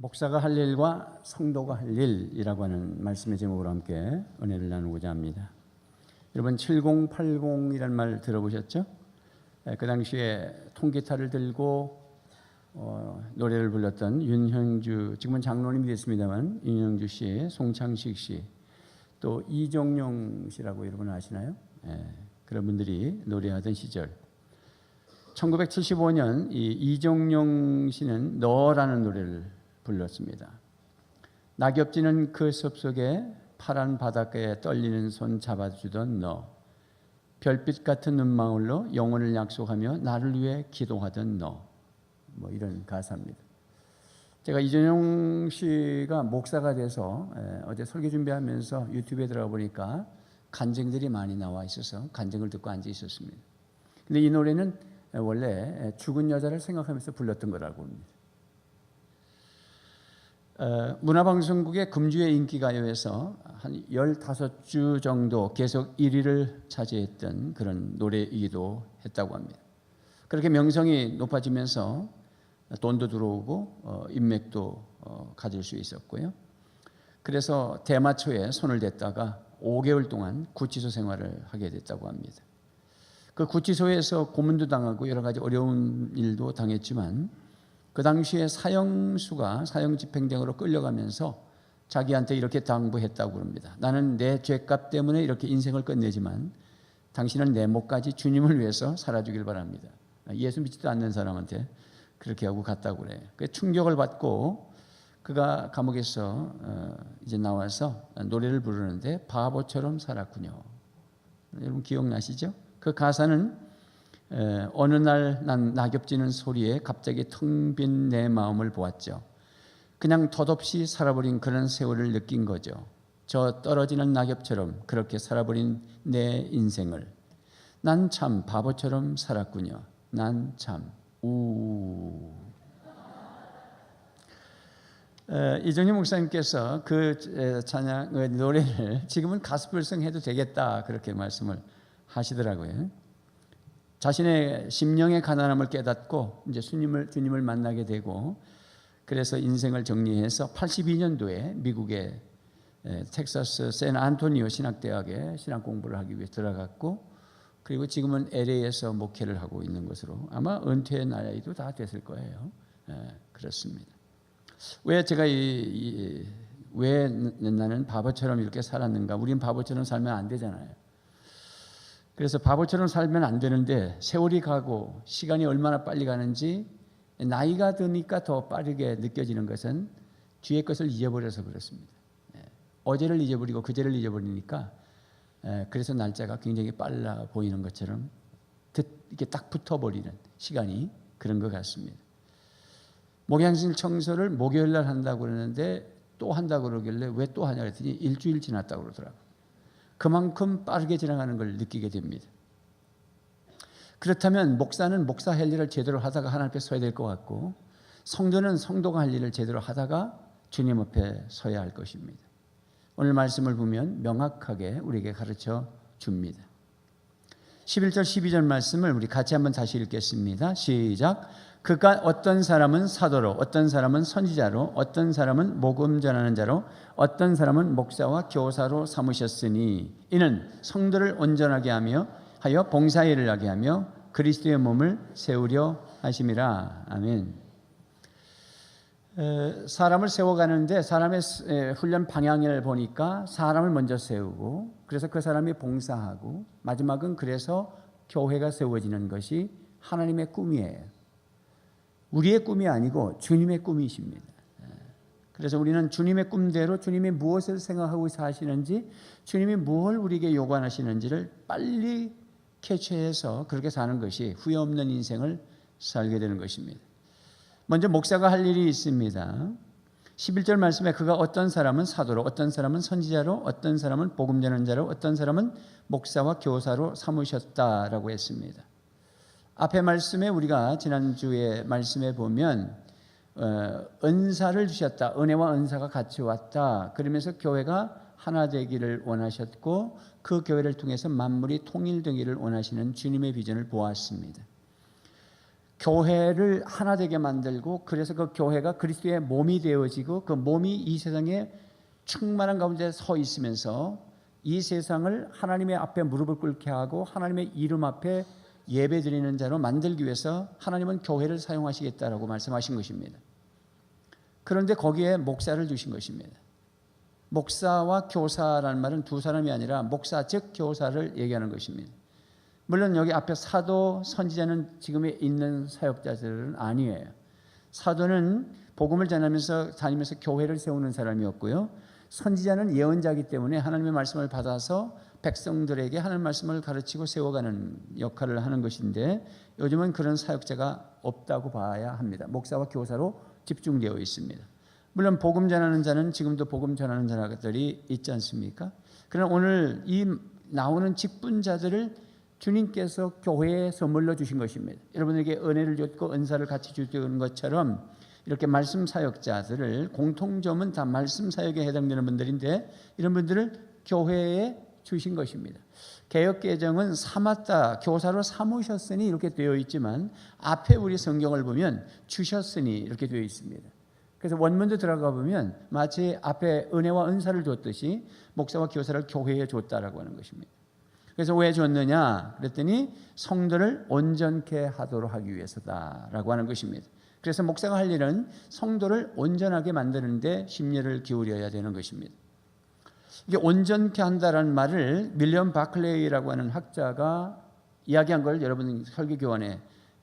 목사가 할 일과 성도가 할 일이라고 하는 말씀의 제목으로 함께 은혜를 나누고자 합니다. 여러분 7080이라는 말 들어보셨죠? 그 당시에 통기타를 들고 노래를 불렀던 윤형주, 지금은 장로님이 됐습니다만 윤형주 씨, 송창식 씨, 또 이종용 씨라고 여러분 아시나요? 그런 분들이 노래하던 시절 1975년 이종용 씨는 너라는 노래를 불렀습니다. 낙엽지는 그 숲속에 파란 바닷가에 떨리는 손 잡아주던 너, 별빛 같은 눈망울로 영혼을 약속하며 나를 위해 기도하던 너, 뭐 이런 가사입니다. 제가 이종용 씨가 목사가 돼서 어제 설교 준비하면서 유튜브에 들어가 보니까 간증들이 많이 나와 있어서 간증을 듣고 앉아 있었습니다. 근데 이 노래는 원래 죽은 여자를 생각하면서 불렀던 거라고 합니다. 문화방송국의 금주의 인기가요에서 한 15주 정도 계속 1위를 차지했던 그런 노래이기도 했다고 합니다. 그렇게 명성이 높아지면서 돈도 들어오고 인맥도 가질 수 있었고요. 그래서 대마초에 손을 댔다가 5개월 동안 구치소 생활을 하게 됐다고 합니다. 그 구치소에서 고문도 당하고 여러 가지 어려운 일도 당했지만 그 당시에 사형수가 사형집행정으로 끌려가면서 자기한테 이렇게 당부했다고 합니다. 나는 내 죄값 때문에 이렇게 인생을 끝내지만 당신은 내 목까지 주님을 위해서 살아주길 바랍니다. 예수 믿지도 않는 사람한테 그렇게 하고 갔다고 그래요. 그 충격을 받고 그가 감옥에서 이제 나와서 노래를 부르는데 바보처럼 살았군요. 여러분 기억나시죠? 그 가사는 어느 날 난 낙엽지는 소리에 갑자기 텅 빈 내 마음을 보았죠. 그냥 덧없이 살아버린 그런 세월을 느낀 거죠. 저 떨어지는 낙엽처럼 그렇게 살아버린 내 인생을. 난 참 바보처럼 살았군요. 난 참. 이정희 목사님께서 그 찬양 노래를 지금은 가스펠성 해도 되겠다 그렇게 말씀을 하시더라고요. 자신의 심령의 가난함을 깨닫고 이제 주님을 만나게 되고 그래서 인생을 정리해서 82년도에 미국의 텍사스 샌안토니오 신학대학에 신학 공부를 하기 위해 들어갔고 그리고 지금은 LA에서 목회를 하고 있는 것으로 아마 은퇴의 나이도 다 됐을 거예요. 그렇습니다. 왜 제가 왜 나는 바보처럼 이렇게 살았는가? 우린 바보처럼 살면 안 되잖아요. 그래서 바보처럼 살면 안 되는데 세월이 가고 시간이 얼마나 빨리 가는지 나이가 드니까 더 빠르게 느껴지는 것은 뒤의 것을 잊어버려서 그렇습니다. 어제를 잊어버리고 그제를 잊어버리니까 그래서 날짜가 굉장히 빨라 보이는 것처럼 이렇게 딱 붙어버리는 시간이 그런 것 같습니다. 목양실 청소를 목요일 날 한다고 그러는데 또 한다고 그러길래 왜 또 하냐 그랬더니 일주일 지났다고 그러더라고요. 그만큼 빠르게 지나가는 걸 느끼게 됩니다. 그렇다면 목사는 목사 할 일을 제대로 하다가 하나님 앞에 서야 될 것 같고 성도는 성도가 할 일을 제대로 하다가 주님 앞에 서야 할 것입니다. 오늘 말씀을 보면 명확하게 우리에게 가르쳐 줍니다. 11절 12절 말씀을 우리 같이 한번 다시 읽겠습니다. 시작. 그가 어떤 사람은 사도로 어떤 사람은 선지자로 어떤 사람은 복음 전하는 자로 어떤 사람은 목사와 교사로 삼으셨으니 이는 성도를 온전하게 하여 봉사일을 하게 하며 그리스도의 몸을 세우려 하심이라. 아멘. 사람을 세워가는데 사람의 훈련 방향을 보니까 사람을 먼저 세우고 그래서 그 사람이 봉사하고 마지막은 그래서 교회가 세워지는 것이 하나님의 꿈이에요. 우리의 꿈이 아니고 주님의 꿈이십니다. 그래서 우리는 주님의 꿈대로 주님이 무엇을 생각하고 사시는지 주님이 뭘 우리에게 요구하시는지를 빨리 캐치해서 그렇게 사는 것이 후회 없는 인생을 살게 되는 것입니다. 먼저 목사가 할 일이 있습니다. 11절 말씀에 그가 어떤 사람은 사도로 어떤 사람은 선지자로 어떤 사람은 복음 전하는 자로 어떤 사람은 목사와 교사로 삼으셨다라고 했습니다. 앞에 말씀에 우리가 지난주에 말씀에 보면 은사를 주셨다. 은혜와 은사가 같이 왔다. 그러면서 교회가 하나 되기를 원하셨고 그 교회를 통해서 만물이 통일되기를 원하시는 주님의 비전을 보았습니다. 교회를 하나 되게 만들고 그래서 그 교회가 그리스도의 몸이 되어지고 그 몸이 이 세상에 충만한 가운데 서 있으면서 이 세상을 하나님의 앞에 무릎을 꿇게 하고 하나님의 이름 앞에 예배드리는 자로 만들기 위해서 하나님은 교회를 사용하시겠다라고 말씀하신 것입니다. 그런데 거기에 목사를 두신 것입니다. 목사와 교사라는 말은 두 사람이 아니라 목사 즉 교사를 얘기하는 것입니다. 물론 여기 앞에 사도, 선지자는 지금에 있는 사역자들은 아니에요. 사도는 복음을 전하면서 다니면서 교회를 세우는 사람이었고요. 선지자는 예언자이기 때문에 하나님의 말씀을 받아서 백성들에게 하나님의 말씀을 가르치고 세워가는 역할을 하는 것인데 요즘은 그런 사역자가 없다고 봐야 합니다. 목사와 교사로 집중되어 있습니다. 물론 복음 전하는 자는 지금도 복음 전하는 자들이 있지 않습니까? 그러나 오늘 이 나오는 직분자들을 주님께서 교회에 선물로 주신 것입니다. 여러분에게 은혜를 줬고 은사를 같이 주는 것처럼 이렇게 말씀 사역자들을 공통점은 다 말씀 사역에 해당되는 분들인데 이런 분들을 교회에 주신 것입니다. 개역개정은 삼았다, 교사로 삼으셨으니 이렇게 되어 있지만 앞에 우리 성경을 보면 주셨으니 이렇게 되어 있습니다. 그래서 원문도 들어가 보면 마치 앞에 은혜와 은사를 줬듯이 목사와 교사를 교회에 줬다라고 하는 것입니다. 그래서 왜 줬느냐 그랬더니 성도를 온전케 하도록 하기 위해서다라고 하는 것입니다. 그래서 목사가 할 일은 성도를 온전하게 만드는 데 심려를 기울여야 되는 것입니다. 이게 온전케 한다라는 말을 밀리엄 바클레이라고 하는 학자가 이야기한 걸 여러분 설교교환에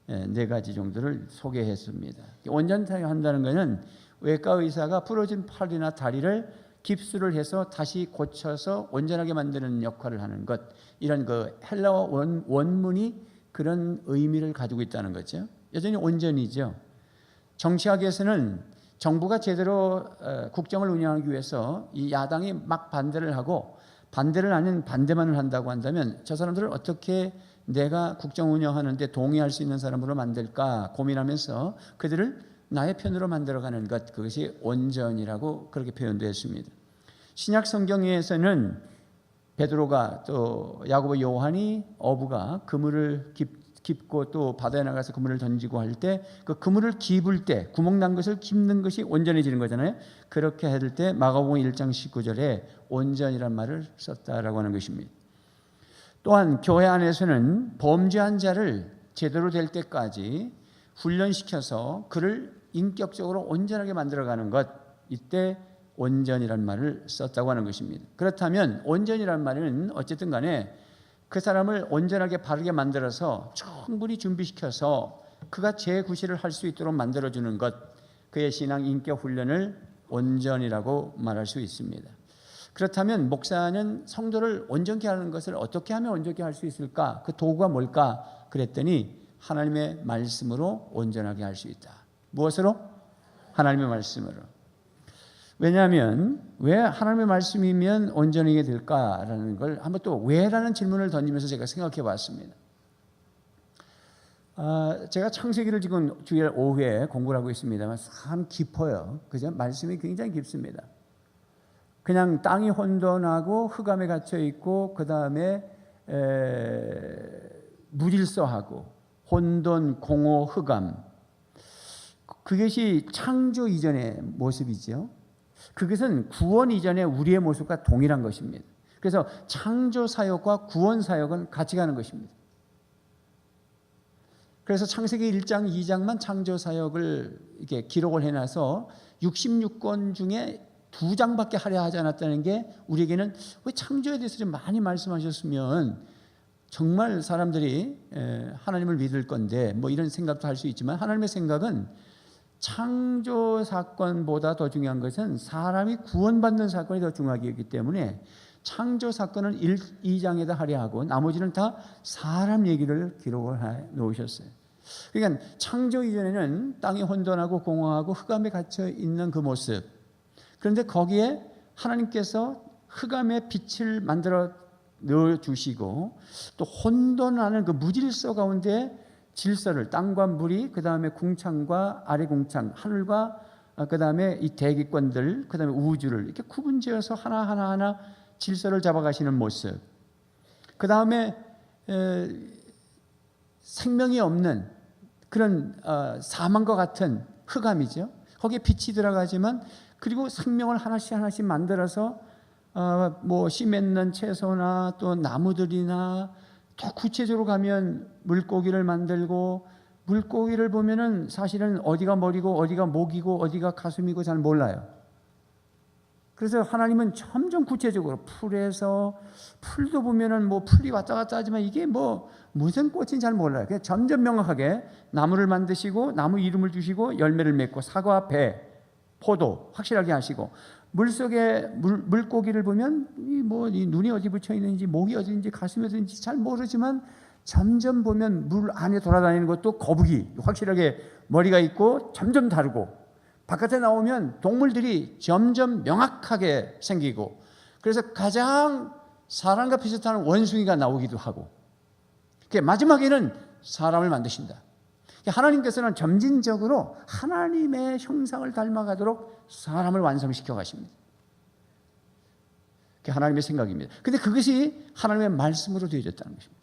4가지 정도를 소개했습니다. 온전케 한다는 것은 외과 의사가 부러진 팔이나 다리를 깁스를 해서 다시 고쳐서 온전하게 만드는 역할을 하는 것, 이런 그 헬라어 원문이 그런 의미를 가지고 있다는 거죠. 여전히 온전이죠. 정치학에서는 정부가 제대로 국정을 운영하기 위해서 이 야당이 막 반대를 하고 반대를 아닌 반대만을 한다고 한다면 저 사람들을 어떻게 내가 국정 운영하는데 동의할 수 있는 사람으로 만들까 고민하면서 그들을 나의 편으로 만들어가는 것, 그것이 온전이라고 그렇게 표현되었습니다. 신약 성경에서는 베드로가 또 야고보, 요한이 어부가 그물을 깁고 또 바다에 나가서 그물을 던지고 할 때 그 그물을 깁을 때 구멍 난 것을 깁는 것이 온전해지는 거잖아요. 그렇게 할 때 마가복음 1장 19절에 온전이란 말을 썼다라고 하는 것입니다. 또한 교회 안에서는 범죄한 자를 제대로 될 때까지 훈련시켜서 그를 인격적으로 온전하게 만들어가는 것, 이때 온전이란 말을 썼다고 하는 것입니다. 그렇다면 온전이란 말은 어쨌든 간에 그 사람을 온전하게 바르게 만들어서 충분히 준비시켜서 그가 재구실을 할 수 있도록 만들어주는 것, 그의 신앙 인격 훈련을 온전이라고 말할 수 있습니다. 그렇다면 목사는 성도를 온전케 하는 것을 어떻게 하면 온전케 할 수 있을까? 그 도구가 뭘까? 그랬더니 하나님의 말씀으로 온전하게 할 수 있다. 무엇으로? 하나님의 말씀으로. 왜냐하면 왜 하나님의 말씀이면 온전하게 될까라는 걸 한번 또 왜라는 질문을 던지면서 제가 생각해 봤습니다. 제가 창세기를 지금 주일 오후에 공부를 하고 있습니다만 참 깊어요. 그죠? 말씀이 굉장히 깊습니다. 그냥 땅이 혼돈하고 흑암에 갇혀 있고 그 다음에 무질서하고 혼돈, 공허, 흑암, 그것이 창조 이전의 모습이죠. 그것은 구원 이전의 우리의 모습과 동일한 것입니다. 그래서 창조 사역과 구원 사역은 같이 가는 것입니다. 그래서 창세기 1장, 2장만 창조 사역을 이렇게 기록을 해놔서 66권 중에 2장밖에 하려 하지 않았다는 게 우리에게는 왜 창조에 대해서 좀 많이 말씀하셨으면 정말 사람들이 하나님을 믿을 건데 뭐 이런 생각도 할 수 있지만 하나님의 생각은 창조 사건보다 더 중요한 것은 사람이 구원받는 사건이 더 중요하기 때문에 창조 사건은 1, 2장에다 하려 하고 나머지는 다 사람 얘기를 기록을 해 놓으셨어요. 그러니까 창조 이전에는 땅이 혼돈하고 공허하고 흑암에 갇혀 있는 그 모습, 그런데 거기에 하나님께서 흑암의 빛을 만들어 넣어주시고 또 혼돈하는 그 무질서 가운데 질서를, 땅과 물이, 그 다음에 궁창과 아래 궁창, 하늘과 그 다음에 이 대기권들, 그 다음에 우주를 이렇게 구분지어서 하나하나 질서를 잡아가시는 모습, 그 다음에 생명이 없는 그런 사망과 같은 흑암이죠. 거기에 빛이 들어가지만 그리고 생명을 하나씩 하나씩 만들어서 뭐 씨 맺는 채소나 또 나무들이나 더 구체적으로 가면 물고기를 만들고, 물고기를 보면은 사실은 어디가 머리고 어디가 목이고 어디가 가슴이고 잘 몰라요. 그래서 하나님은 점점 구체적으로 풀도 보면은 뭐 풀이 왔다 갔다 하지만 이게 뭐 무슨 꽃인지 잘 몰라요. 그래서 점점 명확하게 나무를 만드시고 나무 이름을 주시고 열매를 맺고 사과, 배, 포도 확실하게 하시고, 물속에 물고기를 보면 이 눈이 어디 붙여 있는지 목이 어디인지 가슴이 어디인지 잘 모르지만 점점 보면 물 안에 돌아다니는 것도 거북이 확실하게 머리가 있고 점점 다르고, 바깥에 나오면 동물들이 점점 명확하게 생기고, 그래서 가장 사람과 비슷한 원숭이가 나오기도 하고, 마지막에는 사람을 만드신다. 하나님께서는 점진적으로 하나님의 형상을 닮아가도록 사람을 완성시켜 가십니다. 그게 하나님의 생각입니다. 그런데 그것이 하나님의 말씀으로 되어졌다는 것입니다.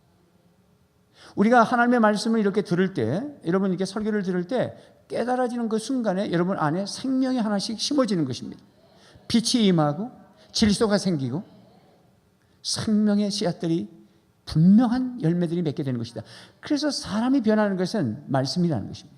우리가 하나님의 말씀을 이렇게 들을 때, 여러분 이렇게 설교를 들을 때 깨달아지는 그 순간에 여러분 안에 생명이 하나씩 심어지는 것입니다. 빛이 임하고 질서가 생기고 생명의 씨앗들이, 분명한 열매들이 맺게 되는 것이다. 그래서 사람이 변하는 것은 말씀이라는 것입니다.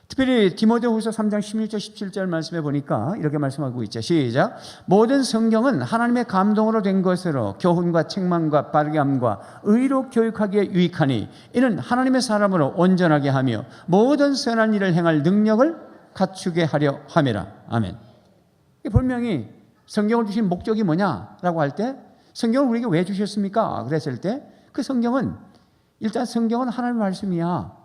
특별히 디모데후서 3장 16절 17절 말씀에 보니까 이렇게 말씀하고 있죠. 시작. 모든 성경은 하나님의 감동으로 된 것으로 교훈과 책망과 바르게 함과 의로 교육하기에 유익하니 이는 하나님의 사람으로 온전하게 하며 모든 선한 일을 행할 능력을 갖추게 하려 함이라. 아멘. 분명히 성경을 주신 목적이 뭐냐라고 할 때, 성경을 우리에게 왜 주셨습니까? 그랬을 때 그 성경은, 일단 성경은 하나님의 말씀이야.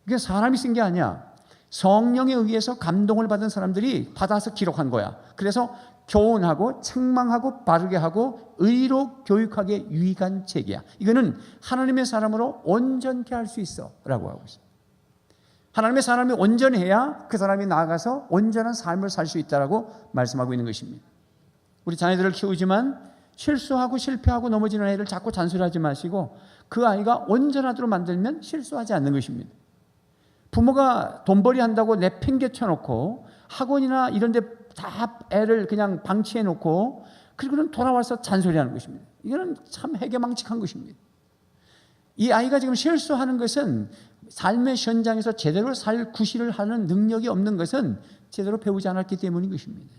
그게 사람이 쓴 게 아니야. 성령에 의해서 감동을 받은 사람들이 받아서 기록한 거야. 그래서 교훈하고 책망하고 바르게 하고 의로 교육하기에 유익한 책이야. 이거는 하나님의 사람으로 온전케 할 수 있어 라고 하고 있어요. 하나님의 사람이 온전해야 그 사람이 나아가서 온전한 삶을 살 수 있다라고 말씀하고 있는 것입니다. 우리 자녀들을 키우지만 실수하고 실패하고 넘어지는 아이를 자꾸 잔소리하지 마시고 그 아이가 온전하도록 만들면 실수하지 않는 것입니다. 부모가 돈벌이 한다고 내팽개쳐 놓고 학원이나 이런 데 다 애를 그냥 방치해 놓고 그리고는 돌아와서 잔소리하는 것입니다. 이거는 참 해괴망측한 것입니다. 이 아이가 지금 실수하는 것은, 삶의 현장에서 제대로 살 구실을 하는 능력이 없는 것은 제대로 배우지 않았기 때문인 것입니다.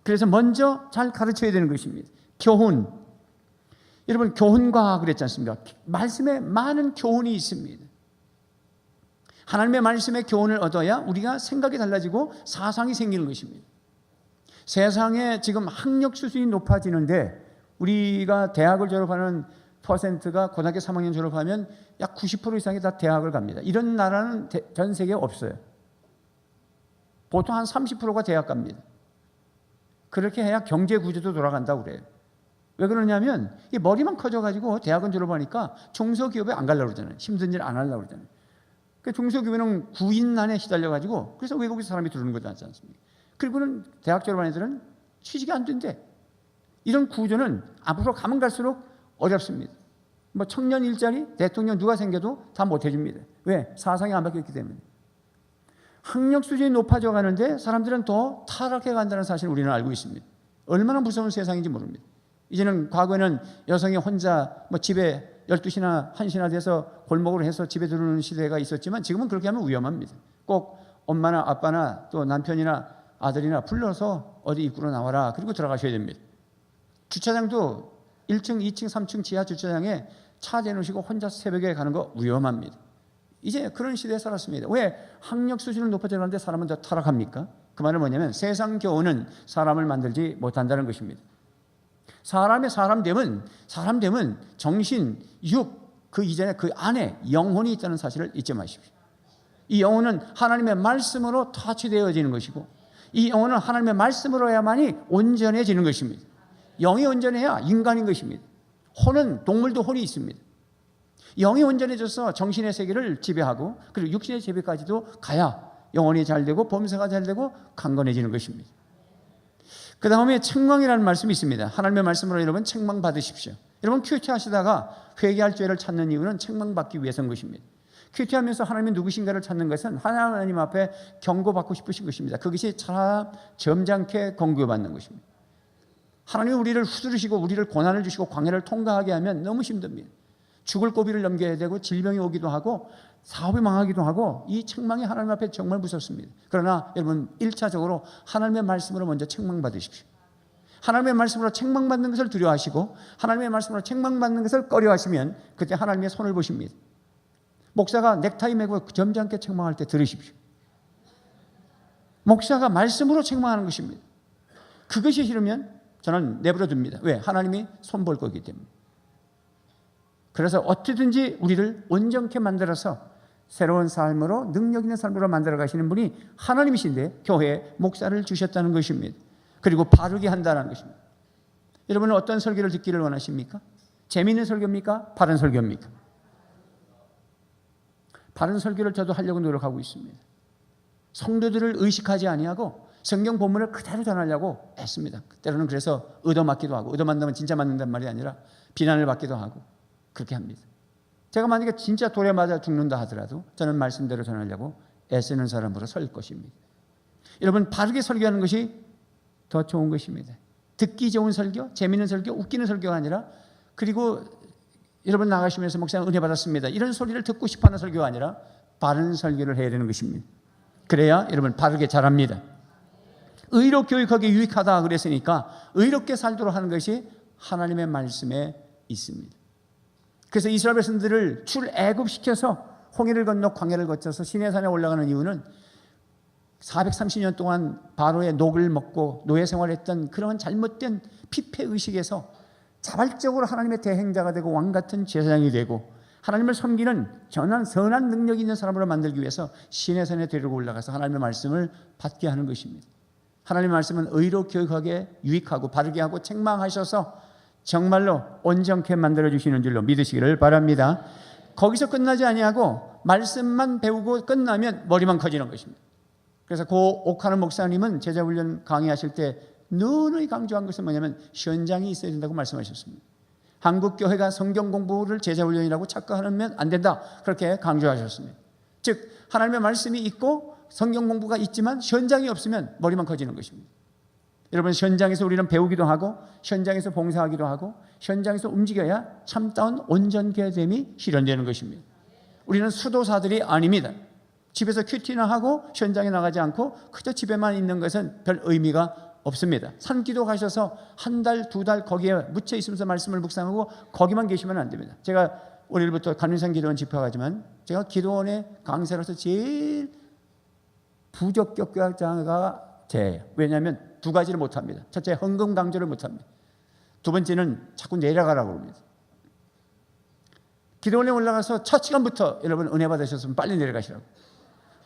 그래서 먼저 잘 가르쳐야 되는 것입니다. 교훈. 여러분 교훈과 그랬지 않습니까? 말씀에 많은 교훈이 있습니다. 하나님의 말씀의 교훈을 얻어야 우리가 생각이 달라지고 사상이 생기는 것입니다. 세상에 지금 학력 수준이 높아지는데 우리가 대학을 졸업하는 퍼센트가 고등학교 3학년 졸업하면 약 90% 이상이 다 대학을 갑니다. 이런 나라는 전 세계에 없어요. 보통 한 30%가 대학 갑니다. 그렇게 해야 경제 구조도 돌아간다고 그래요. 왜 그러냐면 이 머리만 커져가지고 대학은 졸업하니까 중소기업에 안 가려고 그러잖아요. 힘든 일 안 하려고 그러잖아요. 그 중소기업에는 구인난에 시달려가지고 그래서 외국에서 사람이 들어오는 거지 않습니까? 그리고는 대학 졸업한 애들은 취직이 안 된대. 이런 구조는 앞으로 가면 갈수록 어렵습니다. 뭐 청년 일자리, 대통령 누가 생겨도 다 못 해줍니다. 왜? 사상이 안 바뀌었기 때문에. 학력 수준이 높아져 가는데 사람들은 더 타락해 간다는 사실을 우리는 알고 있습니다. 얼마나 무서운 세상인지 모릅니다. 이제는, 과거에는 여성이 혼자 뭐 집에 12시나 1시나 돼서 골목으로 해서 집에 들어오는 시대가 있었지만 지금은 그렇게 하면 위험합니다. 꼭 엄마나 아빠나 또 남편이나 아들이나 불러서 어디 입구로 나와라 그리고 들어가셔야 됩니다. 주차장도 1층, 2층, 3층 지하 주차장에 차 대놓으시고 혼자 새벽에 가는 거 위험합니다. 이제 그런 시대에 살았습니다. 왜? 학력 수준을 높아져 가는데 사람은 더 타락합니까? 그 말은 뭐냐면 세상 교훈은 사람을 만들지 못한다는 것입니다. 사람의 사람 되면 정신, 육, 그 이전에 그 안에 영혼이 있다는 사실을 잊지 마십시오. 이 영혼은 하나님의 말씀으로 터치되어지는 것이고 이 영혼은 하나님의 말씀으로야만이 온전해지는 것입니다. 영이 온전해야 인간인 것입니다. 혼은, 동물도 혼이 있습니다. 영이 온전해져서 정신의 세계를 지배하고 그리고 육신의 지배까지도 가야 영혼이 잘 되고 범사가 잘 되고 강건해지는 것입니다. 그 다음에 책망이라는 말씀이 있습니다. 하나님의 말씀으로 여러분 책망 받으십시오. 여러분, 큐티하시다가 회개할 죄를 찾는 이유는 책망받기 위해서인 것입니다. 큐티하면서 하나님이 누구신가를 찾는 것은 하나님 앞에 경고받고 싶으신 것입니다. 그것이 참 점잖게 공급받는 것입니다. 하나님이 우리를 후두르시고 우리를 고난을 주시고 광야를 통과하게 하면 너무 힘듭니다. 죽을 고비를 넘겨야 되고 질병이 오기도 하고 사업이 망하기도 하고 이 책망이 하나님 앞에 정말 무섭습니다. 그러나 여러분, 1차적으로 하나님의 말씀으로 먼저 책망받으십시오. 하나님의 말씀으로 책망받는 것을 두려워하시고 하나님의 말씀으로 책망받는 것을 꺼려하시면 그때 하나님의 손을 보십니다. 목사가 넥타이 매고 점잖게 책망할 때 들으십시오. 목사가 말씀으로 책망하는 것입니다. 그것이 싫으면 저는 내버려 둡니다. 왜? 하나님이 손 볼 거기 때문에. 그래서 어떻게든지 우리를 온전케 만들어서 새로운 삶으로, 능력 있는 삶으로 만들어 가시는 분이 하나님이신데 교회에 목사를 주셨다는 것입니다. 그리고 바르게 한다는 것입니다. 여러분은 어떤 설교를 듣기를 원하십니까? 재미있는 설교입니까? 바른 설교입니까? 바른 설교를 저도 하려고 노력하고 있습니다. 성도들을 의식하지 아니하고 성경 본문을 그대로 전하려고 했습니다. 때로는 그래서 얻어맞기도 하고, 얻어맞으면 진짜 맞는단 말이 아니라 비난을 받기도 하고 그렇게 합니다. 제가 만약에 진짜 돌에 맞아 죽는다 하더라도 저는 말씀대로 전하려고 애쓰는 사람으로 설 것입니다. 여러분, 바르게 설교하는 것이 더 좋은 것입니다. 듣기 좋은 설교, 재미있는 설교, 웃기는 설교가 아니라, 그리고 여러분 나가시면서 목사님 은혜 받았습니다, 이런 소리를 듣고 싶어하는 설교가 아니라 바른 설교를 해야 되는 것입니다. 그래야 여러분 바르게 자랍니다. 의로 교육하기 유익하다 그랬으니까 의롭게 살도록 하는 것이 하나님의 말씀에 있습니다. 그래서 이스라엘 백성들을 출애굽시켜서 홍해를 건너 광야를 거쳐서 시내산에 올라가는 이유는 430년 동안 바로의 녹을 먹고 노예 생활했던 그런 잘못된 피폐의식에서 자발적으로 하나님의 대행자가 되고 왕같은 제사장이 되고 하나님을 섬기는 선한 능력이 있는 사람으로 만들기 위해서 시내산에 데리고 올라가서 하나님의 말씀을 받게 하는 것입니다. 하나님의 말씀은 의로 교육하게 유익하고 바르게 하고 책망하셔서 정말로 온전케 만들어주시는 줄로 믿으시기를 바랍니다. 거기서 끝나지 아니하고 말씀만 배우고 끝나면 머리만 커지는 것입니다. 그래서 고 옥하는 목사님은 제자훈련 강의하실 때 누누이 강조한 것은 뭐냐면 현장이 있어야 된다고 말씀하셨습니다. 한국 교회가 성경 공부를 제자훈련이라고 착각하면 안 된다, 그렇게 강조하셨습니다. 즉 하나님의 말씀이 있고 성경 공부가 있지만 현장이 없으면 머리만 커지는 것입니다. 여러분, 현장에서 우리는 배우기도 하고 현장에서 봉사하기도 하고 현장에서 움직여야 참다운 온전케됨이 실현되는 것입니다. 우리는 수도사들이 아닙니다. 집에서 큐티나 하고 현장에 나가지 않고 그저 집에만 있는 것은 별 의미가 없습니다. 산기도 가셔서 한 달, 두 달 거기에 묻혀 있으면서 말씀을 묵상하고 거기만 계시면 안 됩니다. 제가 월요일부터 간민산 기도원 집회가지만 제가 기도원의 강사로서 제일 부적격자가 저예요. 왜냐하면 두 가지를 못합니다. 첫째, 헌금 강조를 못합니다. 두 번째는 자꾸 내려가라고 합니다. 기도원에 올라가서 첫 시간부터 여러분 은혜 받으셨으면 빨리 내려가시라고.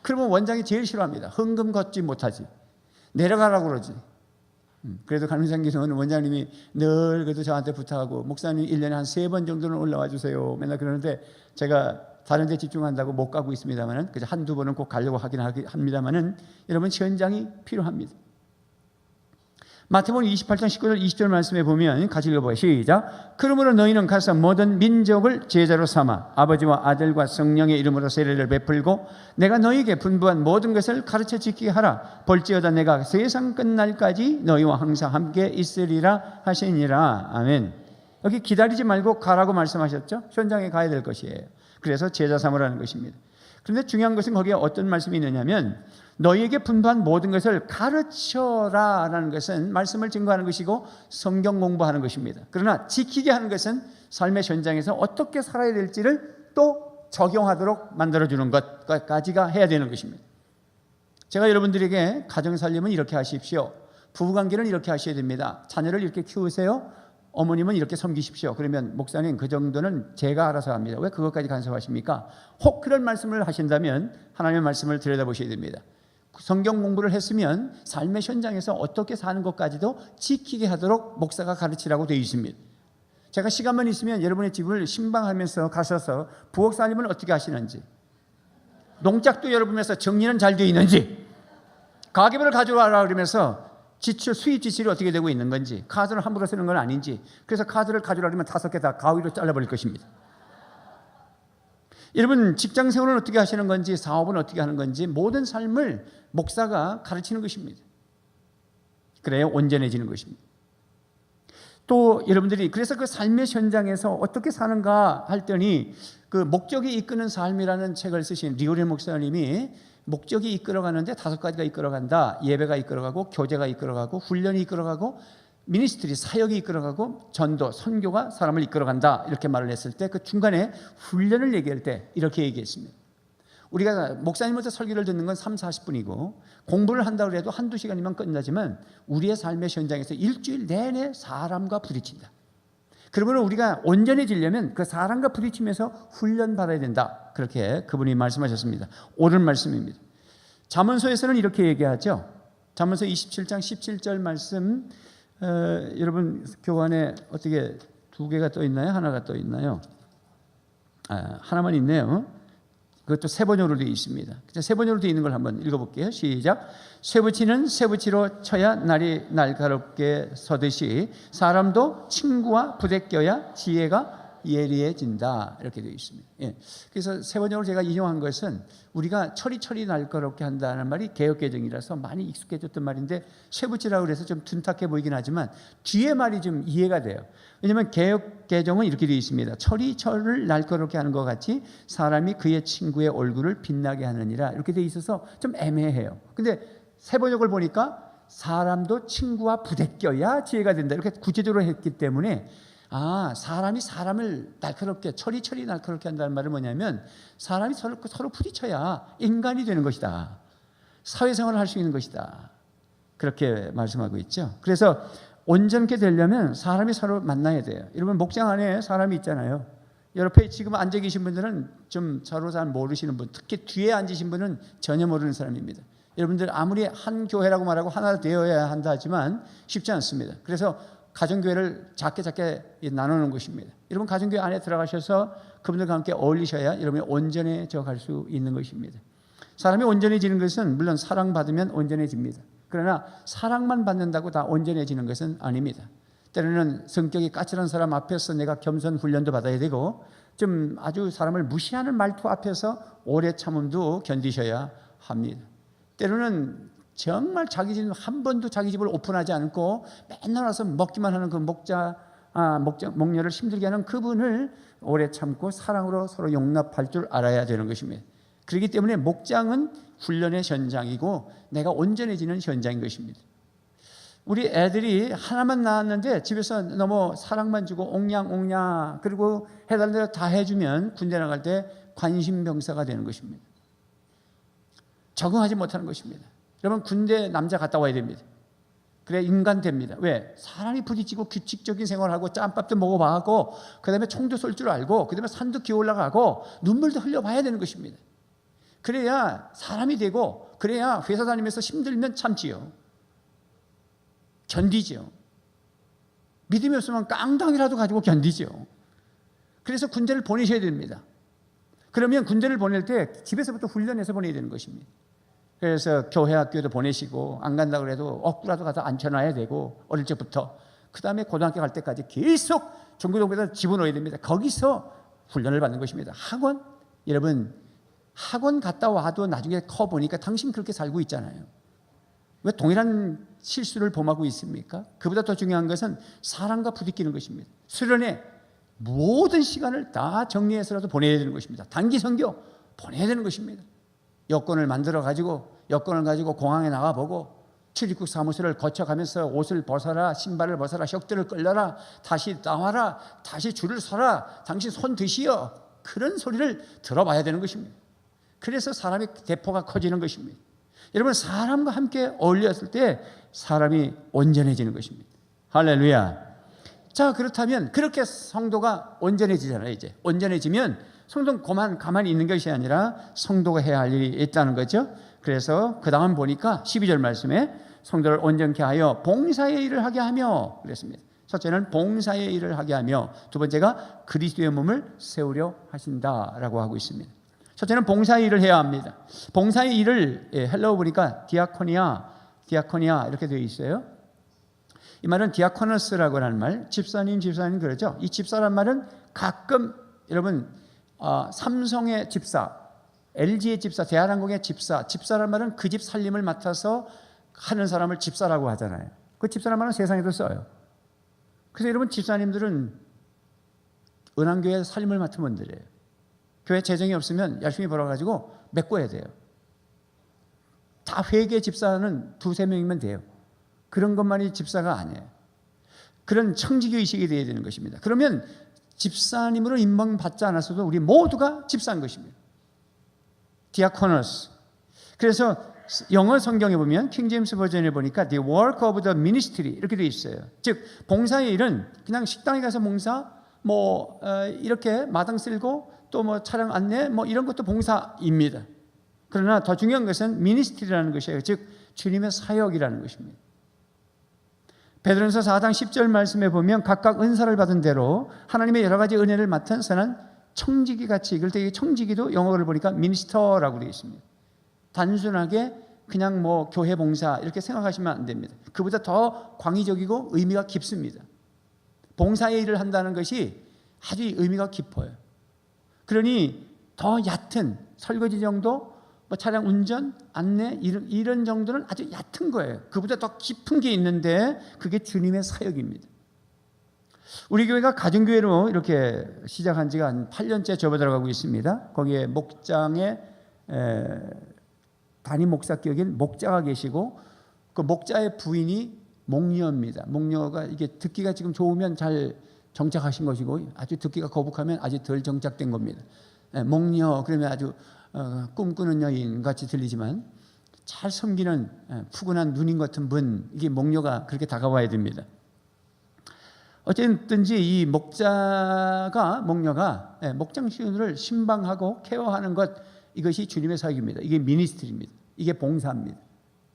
그러면 원장이 제일 싫어합니다. 헌금 걷지 못하지, 내려가라고 그러지. 그래도 간민산 기도원 원장님이 늘 그래도 저한테 부탁하고, 목사님 1년에 한 3번 정도는 올라와 주세요 맨날 그러는데 제가 다른 데 집중한다고 못 가고 있습니다만은 그저 한두 번은 꼭 가려고 하긴 합니다만은 여러분 현장이 필요합니다. 마태복음 28장 19절 20절 말씀에 보면 같이 읽어봐요. 시작. 그러므로 너희는 가서 모든 민족을 제자로 삼아 아버지와 아들과 성령의 이름으로 세례를 베풀고 내가 너희에게 분부한 모든 것을 가르쳐 지키게 하라. 볼지어다 내가 세상 끝날까지 너희와 항상 함께 있으리라 하시니라. 아멘. 여기 기다리지 말고 가라고 말씀하셨죠. 현장에 가야 될 것이에요. 그래서 제자 삼으라는 것입니다. 그런데 중요한 것은 거기에 어떤 말씀이 있느냐면 너희에게 분부한 모든 것을 가르쳐라 라는 것은 말씀을 증거하는 것이고 성경 공부하는 것입니다. 그러나 지키게 하는 것은 삶의 현장에서 어떻게 살아야 될지를 또 적용하도록 만들어주는 것까지가 해야 되는 것입니다. 제가 여러분들에게 가정살림은 이렇게 하십시오, 부부관계는 이렇게 하셔야 됩니다, 자녀를 이렇게 키우세요, 어머님은 이렇게 섬기십시오, 그러면 목사님 그 정도는 제가 알아서 합니다, 왜 그것까지 간섭하십니까? 혹 그런 말씀을 하신다면 하나님의 말씀을 들여다보셔야 됩니다. 성경 공부를 했으면 삶의 현장에서 어떻게 사는 것까지도 지키게 하도록 목사가 가르치라고 되어 있습니다. 제가 시간만 있으면 여러분의 집을 신방하면서 가셔서 부엌 살림을 어떻게 하시는지, 농작도 열어보면서 정리는 잘 되어 있는지, 가계부를 가져와라 그러면서 지출, 수입 지출이 어떻게 되고 있는 건지, 카드를 함부로 쓰는 건 아닌지. 그래서 카드를 가져가려면 5개 다 가위로 잘라버릴 것입니다. 여러분, 직장 생활은 어떻게 하시는 건지, 사업은 어떻게 하는 건지, 모든 삶을 목사가 가르치는 것입니다. 그래야 온전해지는 것입니다. 또 여러분들이 그래서 그 삶의 현장에서 어떻게 사는가 할 때니, 그 목적이 이끄는 삶이라는 책을 쓰신 리오리 목사님이 목적이 이끌어가는데 5가지가 이끌어간다. 예배가 이끌어가고, 교제가 이끌어가고, 훈련이 이끌어가고, 미니스트리 사역이 이끌어가고, 전도 선교가 사람을 이끌어간다, 이렇게 말을 했을 때 그 중간에 훈련을 얘기할 때 이렇게 얘기했습니다. 우리가 목사님한테 설교를 듣는 건 3, 40분이고 공부를 한다고 해도 한두 시간이면 끝나지만 우리의 삶의 현장에서 일주일 내내 사람과 부딪힌다. 그러면 우리가 온전해지려면 그 사람과 부딪히면서 훈련받아야 된다. 그렇게 그분이 말씀하셨습니다. 옳은 말씀입니다. 잠언서에서는 이렇게 얘기하죠. 잠언서 27장 17절 말씀, 여러분 교환에 어떻게 2개가 떠 있나요? 하나가 떠 있나요? 하나만 있네요. 그것도 세번역으로 되어 있습니다. 세번역으로 되어 있는 걸 한번 읽어볼게요. 시작. 쇠붙이는 쇠붙이로 쳐야 날이 날카롭게 서듯이 사람도 친구와 부대껴야 지혜가 예리해진다, 이렇게 되어 있습니다. 예. 그래서 세번역으로 제가 인용한 것은 우리가 철이 날카롭게 한다는 말이 개역개정이라서 많이 익숙해졌던 말인데, 쇠붙이라고 해서 좀 둔탁해 보이긴 하지만 뒤에 말이 좀 이해가 돼요. 왜냐하면 개역개정은 이렇게 되어 있습니다. 철을 날카롭게 하는 것 같이 사람이 그의 친구의 얼굴을 빛나게 하느니라, 이렇게 되어 있어서 좀 애매해요. 근데 세번역을 보니까 사람도 친구와 부대껴야 지혜가 된다, 이렇게 구체적으로 했기 때문에 사람이 사람을 날카롭게, 철이 날카롭게 한다는 말은 뭐냐면 사람이 서로 부딪혀야 인간이 되는 것이다, 사회생활을 할 수 있는 것이다, 그렇게 말씀하고 있죠. 그래서 온전케 되려면 사람이 서로 만나야 돼요. 여러분, 목장 안에 사람이 있잖아요. 옆에 지금 앉아 계신 분들은 좀 서로 잘 모르시는 분, 특히 뒤에 앉으신 분은 전혀 모르는 사람입니다. 여러분들 아무리 한 교회라고 말하고 하나 되어야 한다 하지만 쉽지 않습니다. 그래서 가정교회를 작게 나누는 것입니다. 여러분, 가정교회 안에 들어가셔서 그분들과 함께 어울리셔야 여러분이 온전해져 갈 수 있는 것입니다. 사람이 온전해지는 것은 물론 사랑받으면 온전해집니다. 그러나 사랑만 받는다고 다 온전해지는 것은 아닙니다. 때로는 성격이 까칠한 사람 앞에서 내가 겸손 훈련도 받아야 되고, 좀 아주 사람을 무시하는 말투 앞에서 오래 참음도 견디셔야 합니다. 때로는 정말 자기 집 한 번도 자기 집을 오픈하지 않고 맨날 와서 먹기만 하는 그 목녀를 힘들게 하는 그분을 오래 참고 사랑으로 서로 용납할 줄 알아야 되는 것입니다. 그렇기 때문에 목장은 훈련의 현장이고 내가 온전해지는 현장인 것입니다. 우리 애들이 하나만 낳았는데 집에서 너무 사랑만 주고 옹냥 그리고 해달라는 대로 다 해주면 군대 나갈 때 관심병사가 되는 것입니다. 적응하지 못하는 것입니다. 여러분, 군대 남자 갔다 와야 됩니다. 그래 인간 됩니다. 왜? 사람이 부딪히고 규칙적인 생활하고 짬밥도 먹어봐고 그 다음에 총도 쏠 줄 알고 그 다음에 산도 기어 올라가고 눈물도 흘려봐야 되는 것입니다. 그래야 사람이 되고, 그래야 회사 다니면서 힘들면 참지요, 견디죠. 믿음이 없으면 깡당이라도 가지고 견디죠. 그래서 군대를 보내셔야 됩니다. 그러면 군대를 보낼 때 집에서부터 훈련해서 보내야 되는 것입니다. 그래서 교회 학교도 보내시고, 안 간다고 해도 억구라도 가서 앉혀놔야 되고, 어릴 적부터 그 다음에 고등학교 갈 때까지 계속 중고등부에다 집어넣어야 됩니다. 거기서 훈련을 받는 것입니다. 학원, 여러분 학원 갔다 와도 나중에 커 보니까 당신 그렇게 살고 있잖아요. 왜 동일한 실수를 범하고 있습니까? 그보다 더 중요한 것은 사람과 부딪히는 것입니다. 수련회 모든 시간을 다 정리해서라도 보내야 되는 것입니다. 단기 선교 보내야 되는 것입니다. 여권을 가지고 공항에 나가보고 출입국 사무소를 거쳐가면서 옷을 벗어라, 신발을 벗어라, 혁들을 끌려라, 다시 나와라, 다시 줄을 서라, 당신 손 드시오, 그런 소리를 들어봐야 되는 것입니다. 그래서 사람의 대포가 커지는 것입니다. 여러분, 사람과 함께 어울렸을 때 사람이 온전해지는 것입니다. 할렐루야. 자, 그렇다면 그렇게 성도가 온전해지잖아요. 이제 온전해지면 성도는 가만히 있는 것이 아니라 성도가 해야 할 일이 있다는 거죠. 그래서 그 다음 보니까 12절 말씀에 성도를 온전케 하여 봉사의 일을 하게 하며 그랬습니다. 첫째는 봉사의 일을 하게 하며, 두 번째가 그리스도의 몸을 세우려 하신다라고 하고 있습니다. 첫째는 봉사의 일을 해야 합니다. 봉사의 일을 헬라어 보니까 디아코니아 이렇게 되어 있어요. 이 말은 디아코너스라고 하는 말, 집사님 그러죠. 이 집사란 말은 가끔 여러분 삼성의 집사, LG의 집사, 대한항공의 집사란 말은 그 집 살림을 맡아서 하는 사람을 집사라고 하잖아요. 그 집사란 말은 세상에도 써요. 그래서 여러분 집사님들은 은한교회 살림을 맡은 분들이에요. 교회 재정이 없으면 열심히 벌어가지고 메꿔야 돼요. 다 회계 집사는 2-3명이면 돼요. 그런 것만이 집사가 아니에요. 그런 청지기의식이 되어야 되는 것입니다. 그러면 집사님으로 인정받지 않았어도 우리 모두가 집사인 것입니다. 디아코너스. 그래서 영어 성경에 보면 킹제임스 버전에 보니까 the work of the ministry 이렇게 되어 있어요. 즉 봉사의 일은 그냥 식당에 가서 봉사, 이렇게 마당 쓸고 또 차량 안내 이런 것도 봉사입니다. 그러나 더 중요한 것은 미니스트리라는 것이에요. 즉 주님의 사역이라는 것입니다. 베드로전서 4장 10절 말씀에 보면 각각 은사를 받은 대로 하나님의 여러 가지 은혜를 맡은 선한 청지기 같이, 그럴 때 이 청지기도 영어를 보니까 미니스터라고 되어 있습니다. 단순하게 그냥 교회 봉사 이렇게 생각하시면 안 됩니다. 그보다 더 광의적이고 의미가 깊습니다. 봉사의 일을 한다는 것이 아주 의미가 깊어요. 그러니 더 얕은 설거지 정도, 차량 운전, 안내 이런 정도는 아주 얕은 거예요. 그보다 더 깊은 게 있는데 그게 주님의 사역입니다. 우리 교회가 가정교회로 이렇게 시작한 지가 한 8년째 접어들어가고 있습니다. 거기에 목장에 담임 목사격인 목자가 계시고 그 목자의 부인이 목녀입니다. 목녀가 이게 듣기가 지금 좋으면 잘 정착하신 것이고 아주 듣기가 거북하면 아주 덜 정착된 겁니다. 목녀 그러면 아주 꿈꾸는 여인 같이 들리지만 잘 섬기는 푸근한 누님 같은 분, 이게 목녀가 그렇게 다가와야 됩니다. 어쨌든지 이 목녀가 목장 시운을 신방하고 케어하는 것, 이것이 주님의 사역입니다. 이게 미니스트리입니다. 이게 봉사입니다.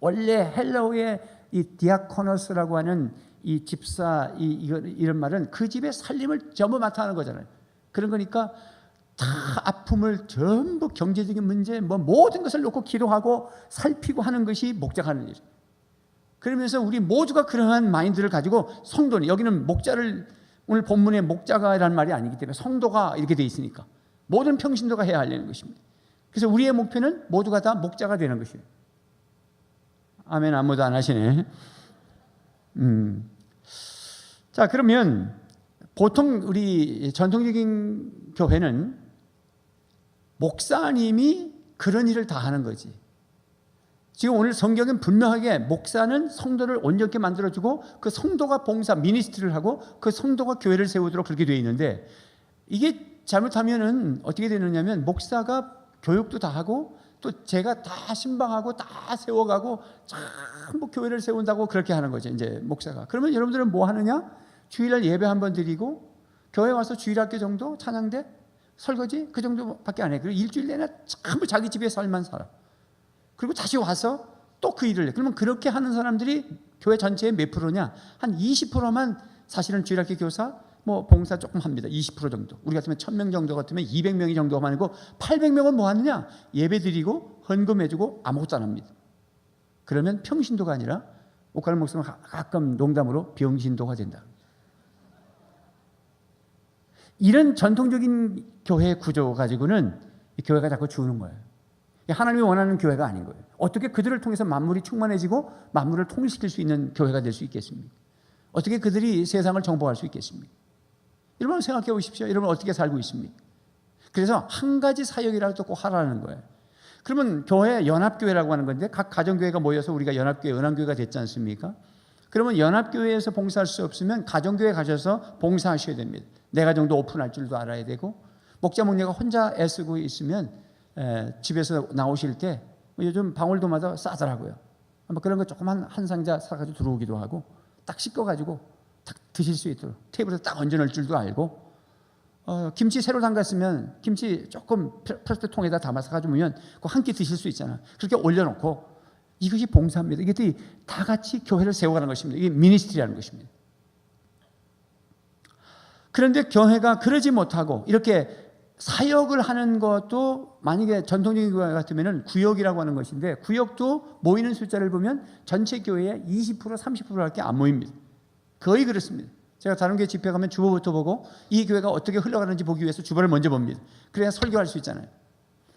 원래 헬라어의 이 디아코노스라고 하는 이 집사 이런 말은 그 집의 살림을 전부 맡아 하는 거잖아요. 그런 거니까 다 아픔을 전부 경제적인 문제 모든 것을 놓고 기도하고 살피고 하는 것이 목자가 하는 일이에요. 그러면서 우리 모두가 그러한 마인드를 가지고 성도는, 여기는 목자를 오늘 본문에 목자가라는 말이 아니기 때문에 성도가 이렇게 돼 있으니까 모든 평신도가 해야 하려는 것입니다. 그래서 우리의 목표는 모두가 다 목자가 되는 것이에요. 아멘. 아무도 안 하시네. 자, 그러면 보통 우리 전통적인 교회는 목사님이 그런 일을 다 하는 거지. 지금 오늘 성경은 분명하게 목사는 성도를 온전케 만들어주고 그 성도가 봉사, 미니스트리를 하고 그 성도가 교회를 세우도록 그렇게 되어 있는데, 이게 잘못하면은 어떻게 되느냐면 목사가 교육도 다 하고 또 제가 다 신방하고 다 세워가고 전부 교회를 세운다고 그렇게 하는 거죠, 이제 목사가. 그러면 여러분들은 뭐 하느냐? 주일날 예배 한번 드리고 교회 와서 주일학교 정도, 찬양대, 설거지 그 정도밖에 안 해. 그리고 일주일 내내 전부 자기 집에 살만 살아. 그리고 다시 와서 또 그 일을 해. 그러면 그렇게 하는 사람들이 교회 전체의 몇 프로냐? 한 20%만 사실은 주일학교 교사 봉사 조금 합니다. 20% 정도. 우리 같으면 1000명 정도 같으면 200명이 정도가 아니고 800명은 뭐 하느냐? 예배 드리고 헌금해주고 아무것도 안 합니다. 그러면 평신도가 아니라 옥가는 목사는 가끔 농담으로 병신도가 된다. 이런 전통적인 교회 구조 가지고는 이 교회가 자꾸 죽는 거예요. 하나님이 원하는 교회가 아닌 거예요. 어떻게 그들을 통해서 만물이 충만해지고 만물을 통일시킬 수 있는 교회가 될 수 있겠습니까? 어떻게 그들이 세상을 정복할 수 있겠습니까? 여러분 생각해 보십시오. 여러분 어떻게 살고 있습니까? 그래서 한 가지 사역이라도 꼭 하라는 거예요. 그러면 교회 연합교회라고 하는 건데 각 가정교회가 모여서 우리가 연합교회, 은한교회가 됐지 않습니까? 그러면 연합교회에서 봉사할 수 없으면 가정교회 가셔서 봉사하셔야 됩니다. 내 가정도 오픈할 줄도 알아야 되고, 목자 목녀가 혼자 애쓰고 있으면 집에서 나오실 때 요즘 방울도마다 싸더라고요. 그런 거 조금 한 상자 사가지고 들어오기도 하고 딱 씻어가지고 딱 드실 수 있도록 테이블에 딱 얹어놓을 줄도 알고, 김치 새로 담갔으면 김치 조금 플라스틱 통에다 담아서 가져오면 한 끼 드실 수 있잖아. 그렇게 올려놓고, 이것이 봉사입니다. 이게 다 같이 교회를 세워가는 것입니다. 이게 미니스트리라는 것입니다. 그런데 교회가 그러지 못하고 이렇게 사역을 하는 것도, 만약에 전통적인 교회 같으면 구역이라고 하는 것인데, 구역도 모이는 숫자를 보면 전체 교회의 20% 30%밖에 안 모입니다. 거의 그렇습니다. 제가 다른 교회 집회 가면 주보부터 보고 이 교회가 어떻게 흘러가는지 보기 위해서 주보를 먼저 봅니다. 그래야 설교할 수 있잖아요.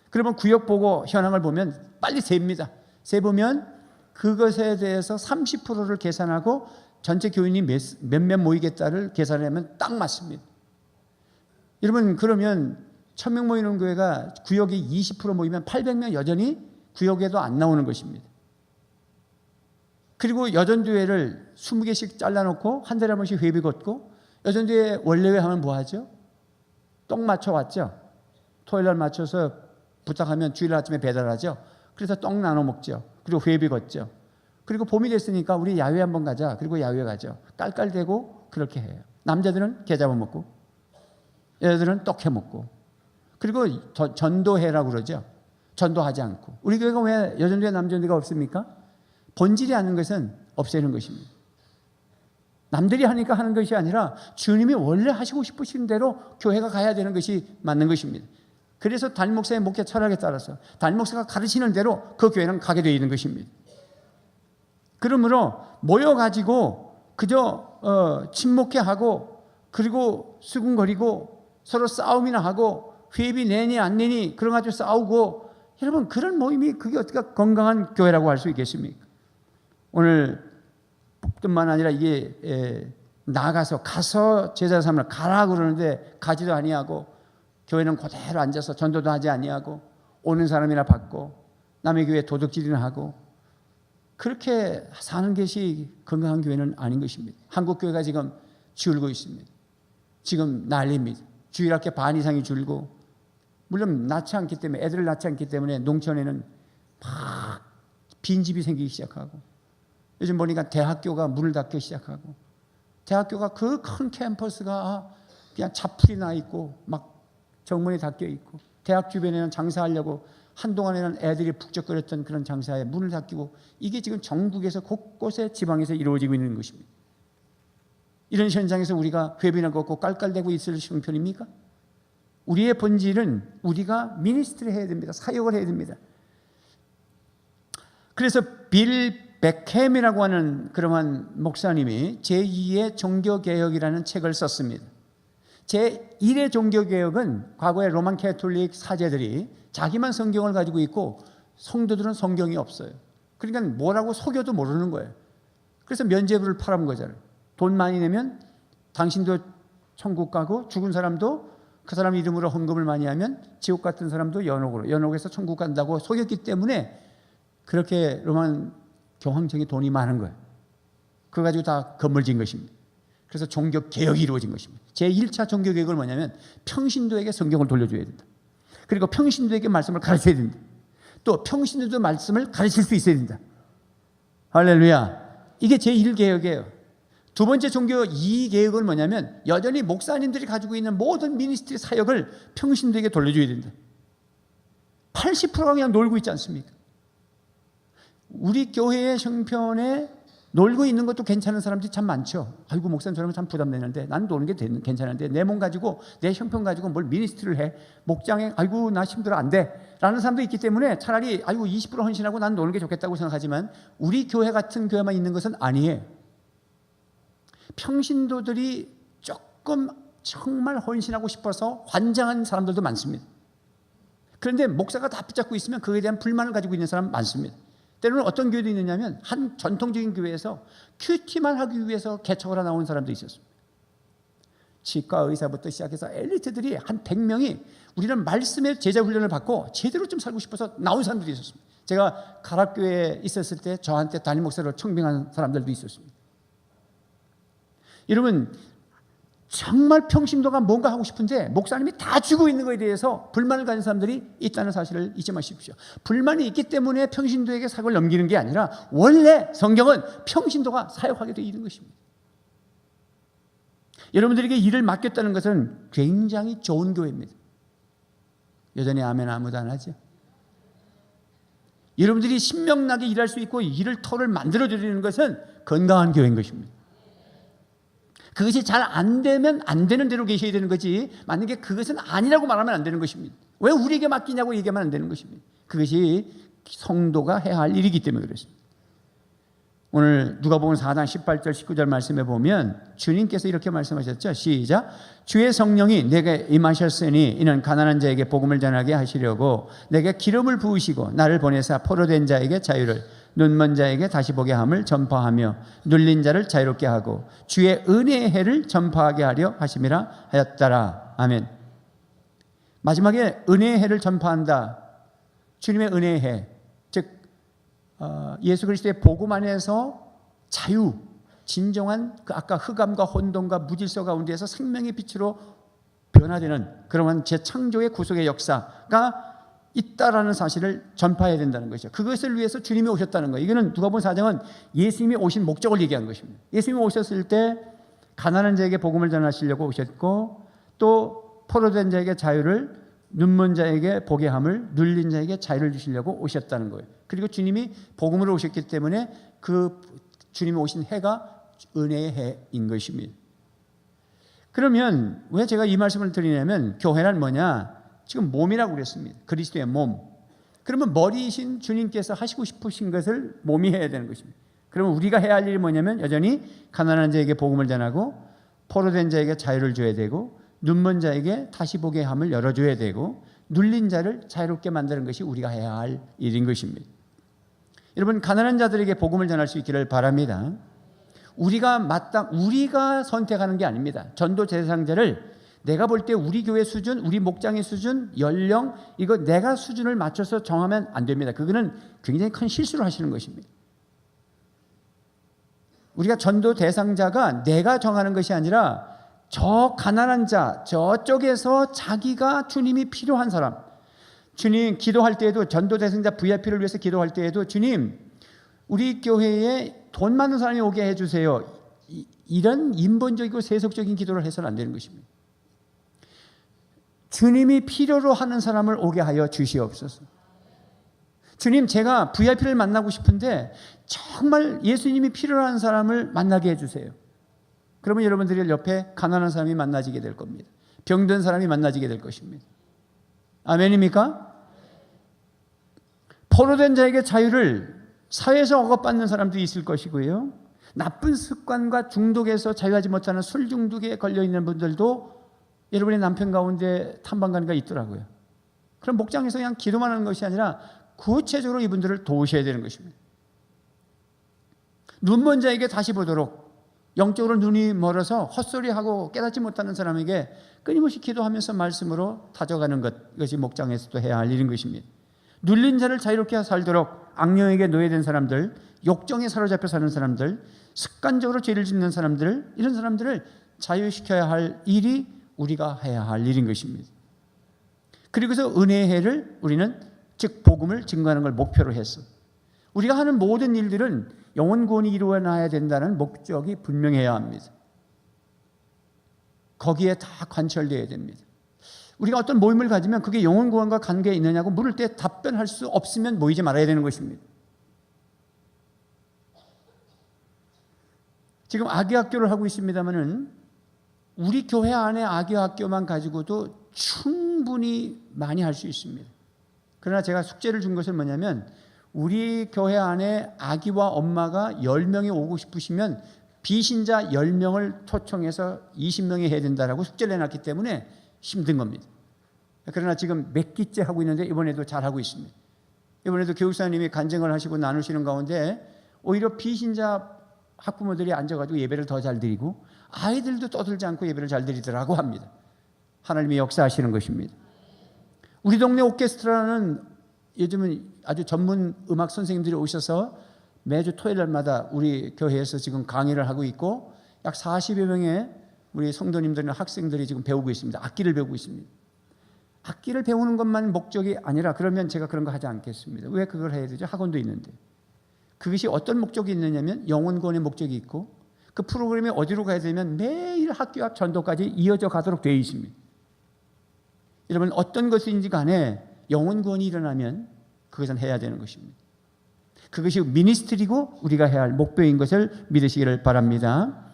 그러면 구역 보고 현황을 보면 빨리 셉니다. 세보면 그것에 대해서 30%를 계산하고 전체 교인이 몇몇 모이겠다를 계산하면 딱 맞습니다. 여러분, 그러면 1000명 모이는 교회가 구역이 20% 모이면 800명 여전히 구역에도 안 나오는 것입니다. 그리고 여전교회를 20개씩 잘라놓고 한 달에 한 번씩 회비 걷고, 여전교회 원래회 하면 뭐 하죠? 떡 맞춰 왔죠. 토요일날 맞춰서 부탁하면 주일 아침에 배달하죠. 그래서 떡 나눠 먹죠. 그리고 회비 걷죠. 그리고 봄이 됐으니까 우리 야외 한번 가자. 그리고 야외 가죠. 깔깔대고 그렇게 해요. 남자들은 게 잡아먹고 여자들은 떡 해먹고, 그리고 전도회라고 그러죠. 전도하지 않고. 우리 교회가 왜 여전교회 남전도가 없습니까? 본질이 아는 것은 없애는 것입니다. 남들이 하니까 하는 것이 아니라 주님이 원래 하시고 싶으신 대로 교회가 가야 되는 것이 맞는 것입니다. 그래서 담임 목사의 목회 철학에 따라서 담임 목사가 가르치는 대로 그 교회는 가게 되어 있는 것입니다. 그러므로 모여가지고 그저 침묵해하고 그리고 수군거리고 서로 싸움이나 하고 회비 내니 안 내니 그런 가지고 싸우고, 여러분, 그런 모임이 그게 어떻게 건강한 교회라고 할 수 있겠습니까? 오늘 뿐만 아니라 이게 가서 제자 삼으라 가라 그러는데 가지도 아니하고, 교회는 그대로 앉아서 전도도 하지 아니하고 오는 사람이나 받고 남의 교회 도둑질이나 하고, 그렇게 사는 것이 건강한 교회는 아닌 것입니다. 한국 교회가 지금 줄고 있습니다. 지금 난립니다. 주일학교 반 이상이 줄고, 물론 낳지 않기 때문에, 애들을 낳지 않기 때문에 농촌에는 막 빈집이 생기기 시작하고, 요즘 보니까 대학교가 문을 닫기 시작하고, 대학교가 그 큰 캠퍼스가 그냥 자풀이 나 있고 막 정문이 닫혀 있고, 대학 주변에는 장사하려고 한동안에는 애들이 북적거렸던 그런 장사에 문을 닫히고, 이게 지금 전국에서 곳곳에 지방에서 이루어지고 있는 것입니다. 이런 현장에서 우리가 회비나 걷고 깔깔대고 있을 형편입니까? 우리의 본질은 우리가 미니스트를 해야 됩니다. 사역을 해야 됩니다. 그래서 빌 베켐이라고 하는 그러한 목사님이 제2의 종교개혁이라는 책을 썼습니다. 제1의 종교개혁은 과거의 로만 캐톨릭 사제들이 자기만 성경을 가지고 있고 성도들은 성경이 없어요. 그러니까 뭐라고 속여도 모르는 거예요. 그래서 면죄부를 팔아본 거잖아요. 돈 많이 내면 당신도 천국 가고, 죽은 사람도 그 사람 이름으로 헌금을 많이 하면 지옥 같은 사람도 연옥에서 천국 간다고 속였기 때문에 그렇게 로만 교황청에 돈이 많은 거예요. 그거 가지고 다 건물 지은 것입니다. 그래서 종교개혁이 이루어진 것입니다. 제1차 종교개혁은 뭐냐면 평신도에게 성경을 돌려줘야 된다. 그리고 평신도에게 말씀을 가르쳐야 된다. 또 평신도도 말씀을 가르칠 수 있어야 된다. 할렐루야. 이게 제1개혁이에요. 두 번째 종교 2개혁은 뭐냐면 여전히 목사님들이 가지고 있는 모든 미니스트리 사역을 평신도에게 돌려줘야 된다. 80%가 그냥 놀고 있지 않습니까? 우리 교회의 형편에 놀고 있는 것도 괜찮은 사람들이 참 많죠. 아이고, 목사님 저런 거 참 부담되는데, 난 노는 게 괜찮은데 내 몸 가지고 내 형편 가지고 뭘 미니스트리를 해, 목장에 아이고 나 힘들어 안 돼 라는 사람도 있기 때문에 차라리 아이고 20% 헌신하고 난 노는 게 좋겠다고 생각하지만, 우리 교회 같은 교회만 있는 것은 아니에요. 평신도들이 조금 정말 헌신하고 싶어서 환장한 사람들도 많습니다. 그런데 목사가 다 붙잡고 있으면 그에 대한 불만을 가지고 있는 사람 많습니다. 때로는 어떤 교회도 있느냐면 한 전통적인 교회에서 큐티만 하기 위해서 개척을 하나 나온 사람도 있었습니다. 치과 의사부터 시작해서 엘리트들이 한 100명이 우리는 말씀의 제자 훈련을 받고 제대로 좀 살고 싶어서 나온 사람들이 있었습니다. 제가 가락교회에 있었을 때 저한테 담임 목사로 청빙한 사람들도 있었습니다. 여러분, 정말 평신도가 뭔가 하고 싶은데 목사님이 다 쥐고 있는 것에 대해서 불만을 가진 사람들이 있다는 사실을 잊지 마십시오. 불만이 있기 때문에 평신도에게 사역을 넘기는 게 아니라 원래 성경은 평신도가 사역하게 되어 있는 것입니다. 여러분들에게 일을 맡겼다는 것은 굉장히 좋은 교회입니다. 여전히 아멘 아무도 안 하죠. 여러분들이 신명나게 일할 수 있고 일을 터를 만들어드리는 것은 건강한 교회인 것입니다. 그것이 잘 안 되면 안 되는 대로 계셔야 되는 거지, 만약에 그것은 아니라고 말하면 안 되는 것입니다. 왜 우리에게 맡기냐고 얘기하면 안 되는 것입니다. 그것이 성도가 해야 할 일이기 때문에 그렇습니다. 오늘 누가복음 4장 18절 19절 말씀에 보면 주님께서 이렇게 말씀하셨죠. 시작. 주의 성령이 내게 임하셨으니 이는 가난한 자에게 복음을 전하게 하시려고 내게 기름을 부으시고 나를 보내사 포로된 자에게 자유를, 눈먼 자에게 다시 보게 함을 전파하며 눌린 자를 자유롭게 하고 주의 은혜의 해를 전파하게 하려 하심이라 하였더라. 아멘. 마지막에 은혜의 해를 전파한다. 주님의 은혜의 해, 즉 예수 그리스도의 복음 안에서 자유, 진정한 그 아까 흑암과 혼돈과 무질서 가운데에서 생명의 빛으로 변화되는 그러한 재창조의 구속의 역사가 있다라는 사실을 전파해야 된다는 것이죠. 그것을 위해서 주님이 오셨다는 거예요. 이거는 누가복음 4장은 예수님이 오신 목적을 얘기한 것입니다. 예수님이 오셨을 때 가난한 자에게 복음을 전하시려고 오셨고, 또 포로된 자에게 자유를, 눈먼 자에게 보게 함을, 눌린 자에게 자유를 주시려고 오셨다는 거예요. 그리고 주님이 복음으로 오셨기 때문에 그 주님이 오신 해가 은혜의 해인 것입니다. 그러면 왜 제가 이 말씀을 드리냐면, 교회란 뭐냐? 지금 몸이라고 그랬습니다. 그리스도의 몸. 그러면 머리이신 주님께서 하시고 싶으신 것을 몸이 해야 되는 것입니다. 그러면 우리가 해야 할 일이 뭐냐면 여전히 가난한 자에게 복음을 전하고, 포로된 자에게 자유를 줘야 되고, 눈먼 자에게 다시 보게 함을 열어줘야 되고, 눌린 자를 자유롭게 만드는 것이 우리가 해야 할 일인 것입니다. 여러분, 가난한 자들에게 복음을 전할 수 있기를 바랍니다. 우리가 선택하는 게 아닙니다. 전도 대상자를 내가 볼 때 우리 교회 수준, 우리 목장의 수준, 연령, 이거 내가 수준을 맞춰서 정하면 안 됩니다. 그거는 굉장히 큰 실수를 하시는 것입니다. 우리가 전도 대상자가 내가 정하는 것이 아니라 저 가난한 자, 저쪽에서 자기가 주님이 필요한 사람, 주님 기도할 때에도, 전도 대상자 VIP를 위해서 기도할 때에도 주님, 우리 교회에 돈 많은 사람이 오게 해주세요. 이런 인본적이고 세속적인 기도를 해서는 안 되는 것입니다. 주님이 필요로 하는 사람을 오게 하여 주시옵소서. 주님, 제가 VIP를 만나고 싶은데 정말 예수님이 필요로 하는 사람을 만나게 해주세요. 그러면 여러분들이 옆에 가난한 사람이 만나지게 될 겁니다. 병든 사람이 만나지게 될 것입니다. 아멘입니까? 포로된 자에게 자유를, 사회에서 억압받는 사람도 있을 것이고요. 나쁜 습관과 중독에서 자유하지 못하는 술 중독에 걸려있는 분들도 여러분의 남편 가운데 탐방가니가 있더라고요. 그럼 목장에서 그냥 기도만 하는 것이 아니라 구체적으로 이분들을 도우셔야 되는 것입니다. 눈먼 자에게 다시 보도록, 영적으로 눈이 멀어서 헛소리하고 깨닫지 못하는 사람에게 끊임없이 기도하면서 말씀으로 다져가는 것, 이것이 목장에서도 해야 할 일인 것입니다. 눌린 자를 자유롭게 살도록 악령에게 노예된 사람들, 욕정에 사로잡혀 사는 사람들, 습관적으로 죄를 짓는 사람들, 이런 사람들을 자유시켜야 할 일이 우리가 해야 할 일인 것입니다. 그리고서 은혜의 해를 우리는, 즉 복음을 증거하는 걸 목표로 해서 우리가 하는 모든 일들은 영혼 구원이 이루어나야 된다는 목적이 분명해야 합니다. 거기에 다 관철되어야 됩니다. 우리가 어떤 모임을 가지면 그게 영혼 구원과 관계에 있느냐고 물을 때 답변할 수 없으면 모이지 말아야 되는 것입니다. 지금 아기학교를 하고 있습니다마는 우리 교회 안에 아기학교만 가지고도 충분히 많이 할 수 있습니다. 그러나 제가 숙제를 준 것은 뭐냐면, 우리 교회 안에 아기와 엄마가 10명이 오고 싶으시면 비신자 10명을 초청해서 20명이 해야 된다라고 숙제를 해놨기 때문에 힘든 겁니다. 그러나 지금 몇 기째 하고 있는데 이번에도 잘하고 있습니다. 이번에도 교육사님이 간증을 하시고 나누시는 가운데 오히려 비신자 학부모들이 앉아가지고 예배를 더 잘 드리고 아이들도 떠들지 않고 예배를 잘 드리더라고 합니다. 하나님이 역사하시는 것입니다. 우리 동네 오케스트라는 요즘은 아주 전문 음악 선생님들이 오셔서 매주 토요일마다 우리 교회에서 지금 강의를 하고 있고, 약 40여 명의 우리 성도님들이나 학생들이 지금 배우고 있습니다. 악기를 배우고 있습니다. 악기를 배우는 것만 목적이 아니라, 그러면 제가 그런 거 하지 않겠습니다. 왜 그걸 해야 되죠? 학원도 있는데. 그것이 어떤 목적이 있느냐면 영혼구원의 목적이 있고, 그 프로그램이 어디로 가야 되면 매일 학교 앞 전도까지 이어져 가도록 되어 있습니다. 여러분, 어떤 것인지 간에 영혼구원이 일어나면 그것은 해야 되는 것입니다. 그것이 미니스트리고 우리가 해야 할 목표인 것을 믿으시기를 바랍니다.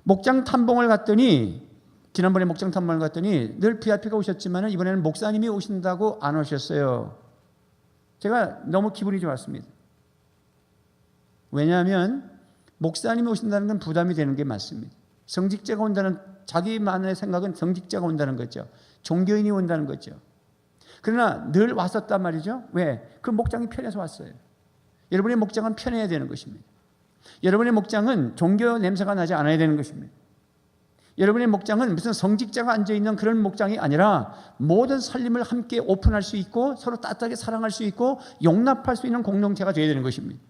목장 탐방을 갔더니, 지난번에 목장 탐방을 갔더니 늘 VIP가 오셨지만 이번에는 목사님이 오신다고 안 오셨어요. 제가 너무 기분이 좋았습니다. 왜냐하면 목사님이 오신다는 건 부담이 되는 게 맞습니다. 성직자가 온다는, 자기만의 생각은 성직자가 온다는 거죠. 종교인이 온다는 거죠. 그러나 늘 왔었단 말이죠. 왜? 그 목장이 편해서 왔어요. 여러분의 목장은 편해야 되는 것입니다. 여러분의 목장은 종교 냄새가 나지 않아야 되는 것입니다. 여러분의 목장은 무슨 성직자가 앉아있는 그런 목장이 아니라 모든 살림을 함께 오픈할 수 있고 서로 따뜻하게 사랑할 수 있고 용납할 수 있는 공동체가 되어야 되는 것입니다.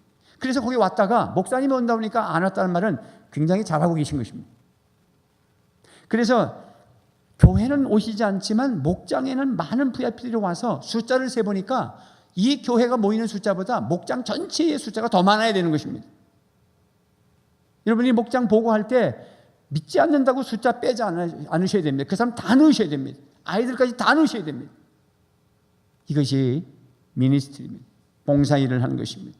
그래서 거기 왔다가 목사님이 온다 보니까 안 왔다는 말은 굉장히 잘하고 계신 것입니다. 그래서 교회는 오시지 않지만 목장에는 많은 VIP들이 와서 숫자를 세보니까 이 교회가 모이는 숫자보다 목장 전체의 숫자가 더 많아야 되는 것입니다. 여러분이 목장 보고할 때 믿지 않는다고 숫자 빼지 않으셔야 됩니다. 그 사람 다 넣으셔야 됩니다. 아이들까지 다 넣으셔야 됩니다. 이것이 미니스트리입니다. 봉사일을 하는 것입니다.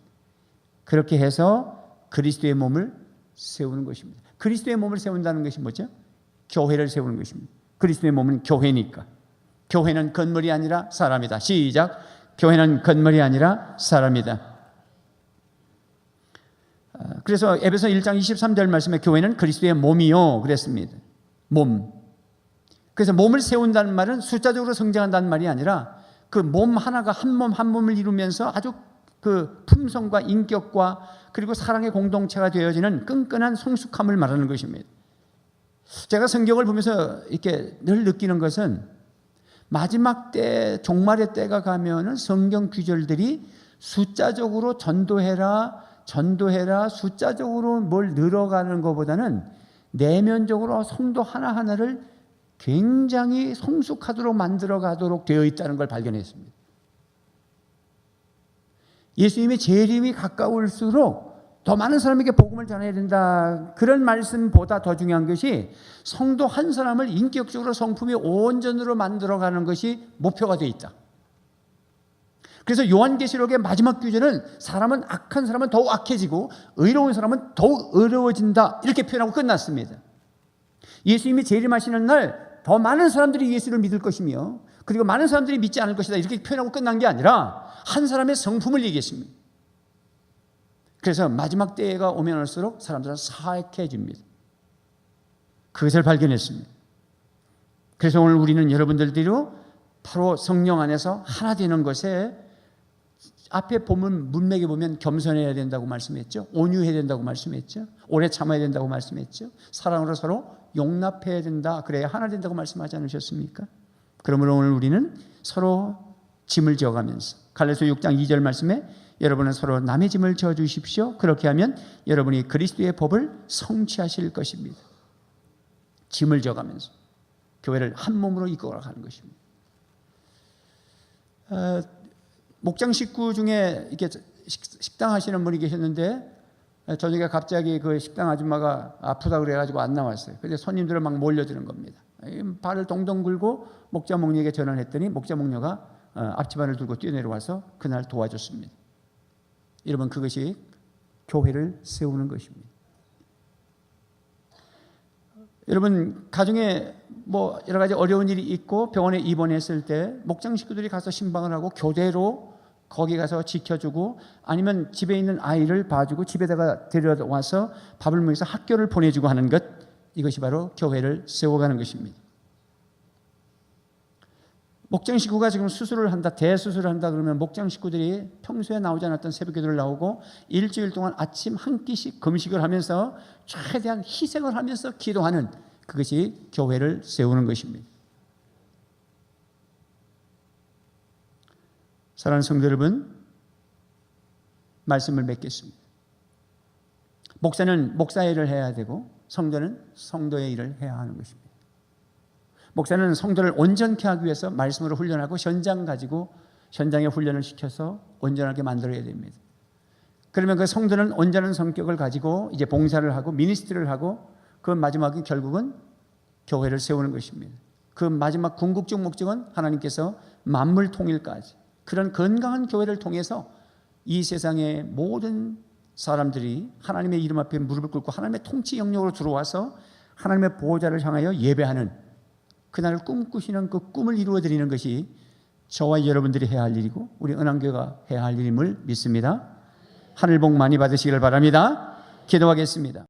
그렇게 해서 그리스도의 몸을 세우는 것입니다. 그리스도의 몸을 세운다는 것이 뭐죠? 교회를 세우는 것입니다. 그리스도의 몸은 교회니까. 교회는 건물이 아니라 사람이다. 시작. 교회는 건물이 아니라 사람이다. 그래서 에베소 1장 23절 말씀에 교회는 그리스도의 몸이요 그랬습니다. 몸. 그래서 몸을 세운다는 말은 숫자적으로 성장한다는 말이 아니라 그 몸 하나가 한 몸 한 몸을 이루면서 아주 그 품성과 인격과 그리고 사랑의 공동체가 되어지는 끈끈한 성숙함을 말하는 것입니다. 제가 성경을 보면서 이렇게 늘 느끼는 것은 마지막 때, 종말의 때가 가면은 성경 구절들이 숫자적으로 전도해라, 숫자적으로 뭘 늘어가는 것보다는 내면적으로 성도 하나하나를 굉장히 성숙하도록 만들어 가도록 되어 있다는 걸 발견했습니다. 예수님의 재림이 가까울수록 더 많은 사람에게 복음을 전해야 된다. 그런 말씀보다 더 중요한 것이 성도 한 사람을 인격적으로 성품이 온전으로 만들어가는 것이 목표가 되어 있다. 그래서 요한계시록의 마지막 규제는 사람은 악한 사람은 더욱 악해지고 의로운 사람은 더욱 의로워진다. 이렇게 표현하고 끝났습니다. 예수님이 재림하시는 날 더 많은 사람들이 예수를 믿을 것이며 그리고 많은 사람들이 믿지 않을 것이다. 이렇게 표현하고 끝난 게 아니라 한 사람의 성품을 얘기했습니다. 그래서 마지막 때가 오면 올수록 사람들은 사악해집니다. 그것을 발견했습니다. 그래서 오늘 우리는 여러분들대로 바로 성령 안에서 하나 되는 것에 앞에 보면 문맥에 보면 겸손해야 된다고 말씀했죠. 온유해야 된다고 말씀했죠. 오래 참아야 된다고 말씀했죠. 사랑으로 서로 용납해야 된다. 그래야 하나 된다고 말씀하지 않으셨습니까? 그러므로 오늘 우리는 서로 짐을 져가면서 갈라디아서 6장 2절 말씀에 여러분은 서로 남의 짐을 져주십시오. 그렇게 하면 여러분이 그리스도의 법을 성취하실 것입니다. 짐을 져가면서 교회를 한 몸으로 이끌어가는 것입니다. 목장 식구 중에 이렇게 식당 하시는 분이 계셨는데 저녁에 갑자기 그 식당 아줌마가 아프다 그래가지고 안 나왔어요. 그래서 손님들은 막 몰려드는 겁니다. 발을 동동 굴고 목자 목녀에게 전화를 했더니 목자 목녀가 앞치마를 들고 뛰어내려와서 그날 도와줬습니다. 여러분, 그것이 교회를 세우는 것입니다. 여러분, 가정에 뭐 여러 가지 어려운 일이 있고 병원에 입원했을 때 목장 식구들이 가서 신방을 하고 교대로 거기 가서 지켜주고 아니면 집에 있는 아이를 봐주고 집에다가 데려와서 밥을 먹여서 학교를 보내주고 하는 것, 이것이 바로 교회를 세워가는 것입니다. 목장 식구가 지금 수술을 한다, 대수술을 한다 그러면 목장 식구들이 평소에 나오지 않았던 새벽기도를 나오고 일주일 동안 아침 한 끼씩 금식을 하면서 최대한 희생을 하면서 기도하는, 그것이 교회를 세우는 것입니다. 사랑하는 성도 여러분, 말씀을 맺겠습니다. 목사는 목사의 일을 해야 되고 성도는 성도의 일을 해야 하는 것입니다. 목사는 성도를 온전케 하기 위해서 말씀으로 훈련하고 현장 가지고 현장에 훈련을 시켜서 온전하게 만들어야 됩니다. 그러면 그 성도는 온전한 성격을 가지고 이제 봉사를 하고 미니스트리를 하고 그 마지막에 결국은 교회를 세우는 것입니다. 그 마지막 궁극적 목적은 하나님께서 만물 통일까지, 그런 건강한 교회를 통해서 이 세상의 모든 사람들이 하나님의 이름 앞에 무릎을 꿇고 하나님의 통치 영역으로 들어와서 하나님의 보호자를 향하여 예배하는, 그날을 꿈꾸시는 그 꿈을 이루어드리는 것이 저와 여러분들이 해야 할 일이고 우리 은한교회가 해야 할 일임을 믿습니다. 하늘 복 많이 받으시길 바랍니다. 기도하겠습니다.